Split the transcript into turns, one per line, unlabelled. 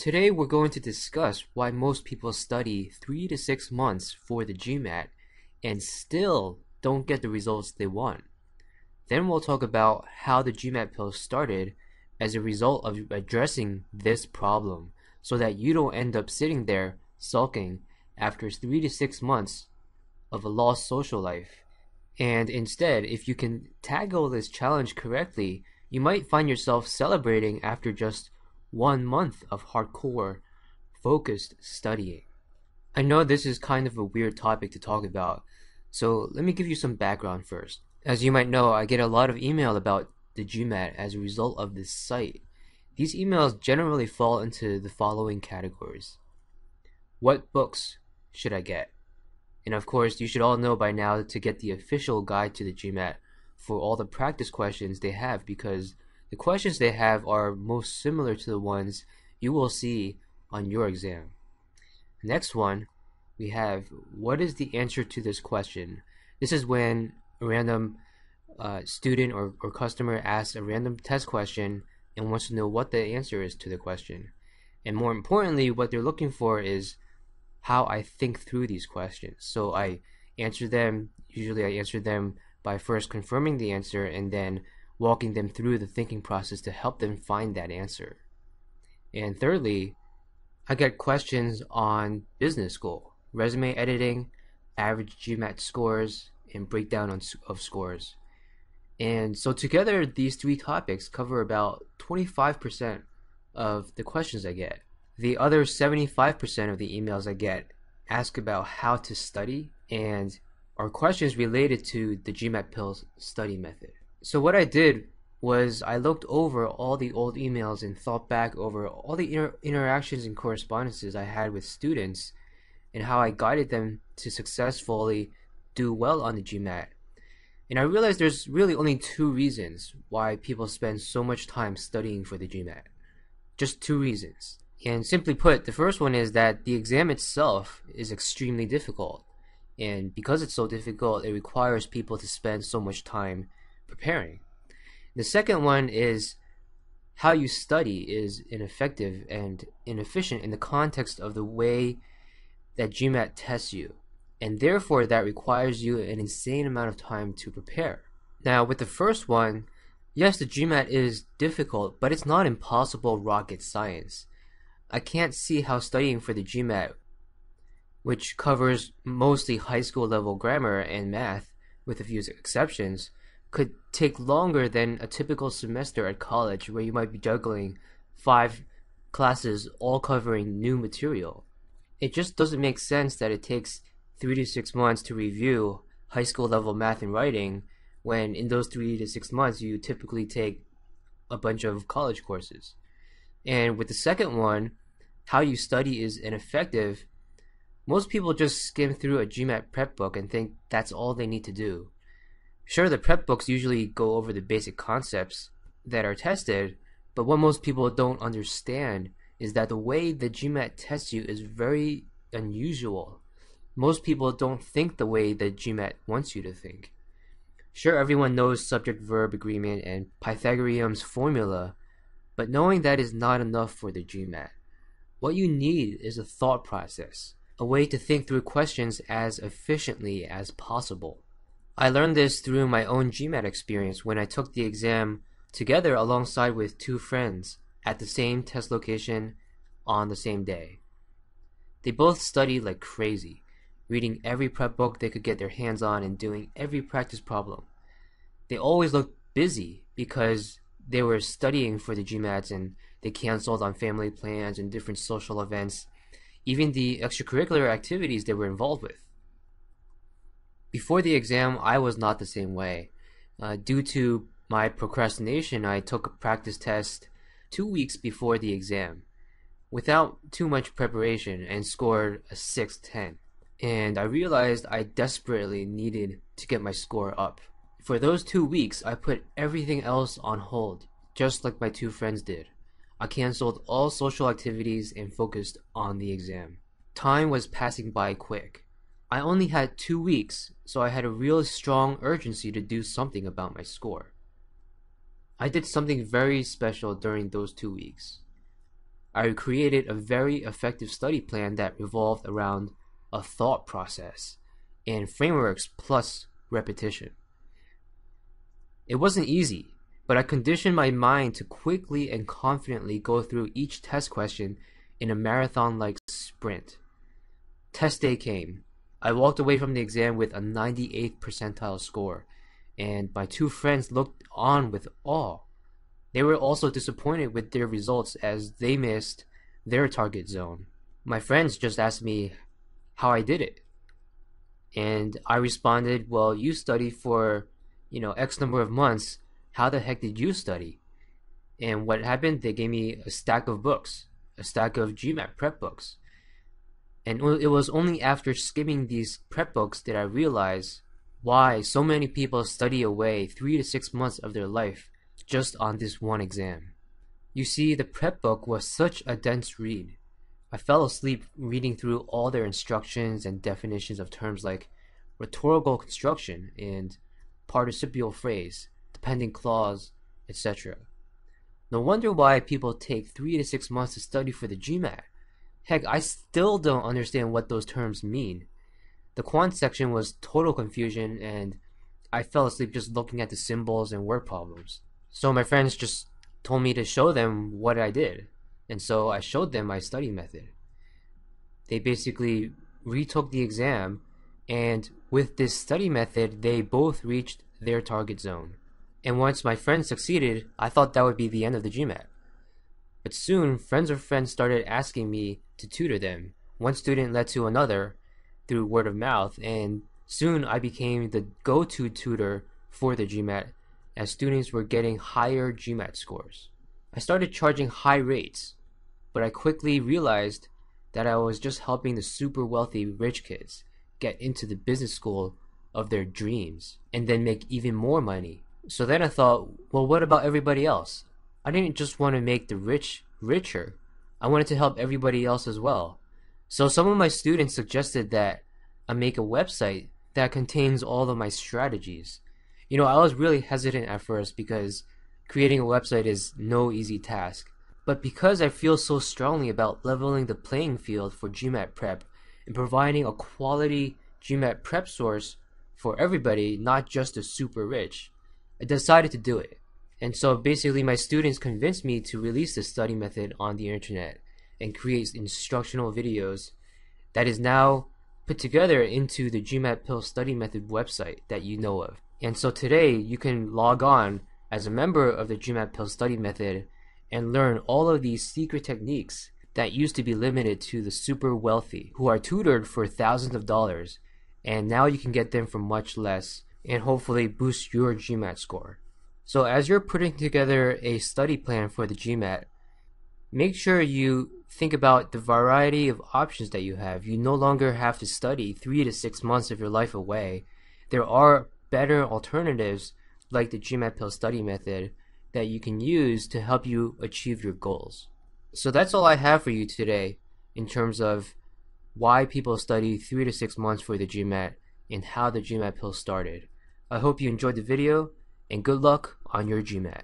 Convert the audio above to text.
Today we're going to discuss why most people study 3 to 6 months for the GMAT and still don't get the results they want. Then we'll talk about how the GMAT pill started as a result of addressing this problem so that you don't end up sitting there sulking after 3 to 6 months of a lost social life. And instead, if you can tackle this challenge correctly, you might find yourself celebrating after just 1 month of hardcore, focused studying. I know this is kind of a weird topic to talk about, so let me give you some background first. As you might know, I get a lot of email about the GMAT as a result of this site. These emails generally fall into the following categories. What books should I get? And of course, you should all know by now to get the official guide to the GMAT for all the practice questions they have, because the questions they have are most similar to the ones you will see on your exam. Next one, we have what is the answer to this question? This is when a random student or customer asks a random test question and wants to know what the answer is to the question. And more importantly, what they're looking for is how I think through these questions. So usually I answer them by first confirming the answer and then walking them through the thinking process to help them find that answer. And thirdly, I get questions on business school, resume editing, average GMAT scores, and breakdown of scores. And so together, these three topics cover about 25% of the questions I get. The other 75% of the emails I get ask about how to study and are questions related to the GMAT Pills study method. So what I did was I looked over all the old emails and thought back over all the interactions and correspondences I had with students and how I guided them to successfully do well on the GMAT. And I realized there's really only two reasons why people spend so much time studying for the GMAT. Just two reasons. And simply put, the first one is that the exam itself is extremely difficult. And because it's so difficult, it requires people to spend so much time preparing. The second one is how you study is ineffective and inefficient in the context of the way that GMAT tests you, and therefore that requires you an insane amount of time to prepare. Now with the first one, yes, the GMAT is difficult, but it's not impossible rocket science. I can't see how studying for the GMAT, which covers mostly high school level grammar and math with a few exceptions, could take longer than a typical semester at college where you might be juggling 5 classes all covering new material. It just doesn't make sense that it takes 3 to 6 months to review high school level math and writing when in those 3 to 6 months you typically take a bunch of college courses. And with the second one, how you study is ineffective. Most people just skim through a GMAT prep book and think that's all they need to do. Sure, the prep books usually go over the basic concepts that are tested, but what most people don't understand is that the way the GMAT tests you is very unusual. Most people don't think the way the GMAT wants you to think. Sure, everyone knows subject-verb agreement and Pythagorean's formula, but knowing that is not enough for the GMAT. What you need is a thought process, a way to think through questions as efficiently as possible. I learned this through my own GMAT experience when I took the exam together alongside with 2 friends at the same test location on the same day. They both studied like crazy, reading every prep book they could get their hands on and doing every practice problem. They always looked busy because they were studying for the GMATs and they canceled on family plans and different social events, even the extracurricular activities they were involved with. Before the exam, I was not the same way. Due to my procrastination, I took a practice test 2 weeks before the exam without too much preparation and scored a 610. And I realized I desperately needed to get my score up. For those 2 weeks, I put everything else on hold, just like my 2 friends did. I canceled all social activities and focused on the exam. Time was passing by quick. I only had 2 weeks, so I had a real strong urgency to do something about my score. I did something very special during those 2 weeks. I created a very effective study plan that revolved around a thought process and frameworks plus repetition. It wasn't easy, but I conditioned my mind to quickly and confidently go through each test question in a marathon-like sprint. Test day came. I walked away from the exam with a 98th percentile score, and my two friends looked on with awe. They were also disappointed with their results as they missed their target zone. My friends just asked me how I did it. And I responded, well, you studied for, X number of months. How the heck did you study? And what happened? They gave me a stack of books, a stack of GMAT prep books. And it was only after skimming these prep books that I realized why so many people study away 3 to 6 months of their life just on this one exam. You see, the prep book was such a dense read. I fell asleep reading through all their instructions and definitions of terms like rhetorical construction and participial phrase, dependent clause, etc. No wonder why people take 3 to 6 months to study for the GMAT. Heck, I still don't understand what those terms mean. The quant section was total confusion, and I fell asleep just looking at the symbols and word problems. So my friends just told me to show them what I did, and so I showed them my study method. They basically retook the exam, and with this study method, they both reached their target zone. And once my friends succeeded, I thought that would be the end of the GMAT. But soon, friends of friends started asking me to tutor them. One student led to another through word of mouth, and soon I became the go-to tutor for the GMAT as students were getting higher GMAT scores. I started charging high rates, but I quickly realized that I was just helping the super wealthy rich kids get into the business school of their dreams and then make even more money. So then I thought, well, what about everybody else? I didn't just want to make the rich richer. I wanted to help everybody else as well. So some of my students suggested that I make a website that contains all of my strategies. I was really hesitant at first because creating a website is no easy task. But because I feel so strongly about leveling the playing field for GMAT prep and providing a quality GMAT prep source for everybody, not just the super rich, I decided to do it. And so basically my students convinced me to release this study method on the internet and create instructional videos that is now put together into the GMAT Pill study method website that you know of. And so today you can log on as a member of the GMAT Pill study method and learn all of these secret techniques that used to be limited to the super wealthy who are tutored for thousands of dollars, and now you can get them for much less and hopefully boost your GMAT score. So as you're putting together a study plan for the GMAT, make sure you think about the variety of options that you have. You no longer have to study 3 to 6 months of your life away. There are better alternatives like the GMAT Pill study method that you can use to help you achieve your goals. So that's all I have for you today in terms of why people study 3 to 6 months for the GMAT and how the GMAT Pill started. I hope you enjoyed the video, and good luck on your GMAT.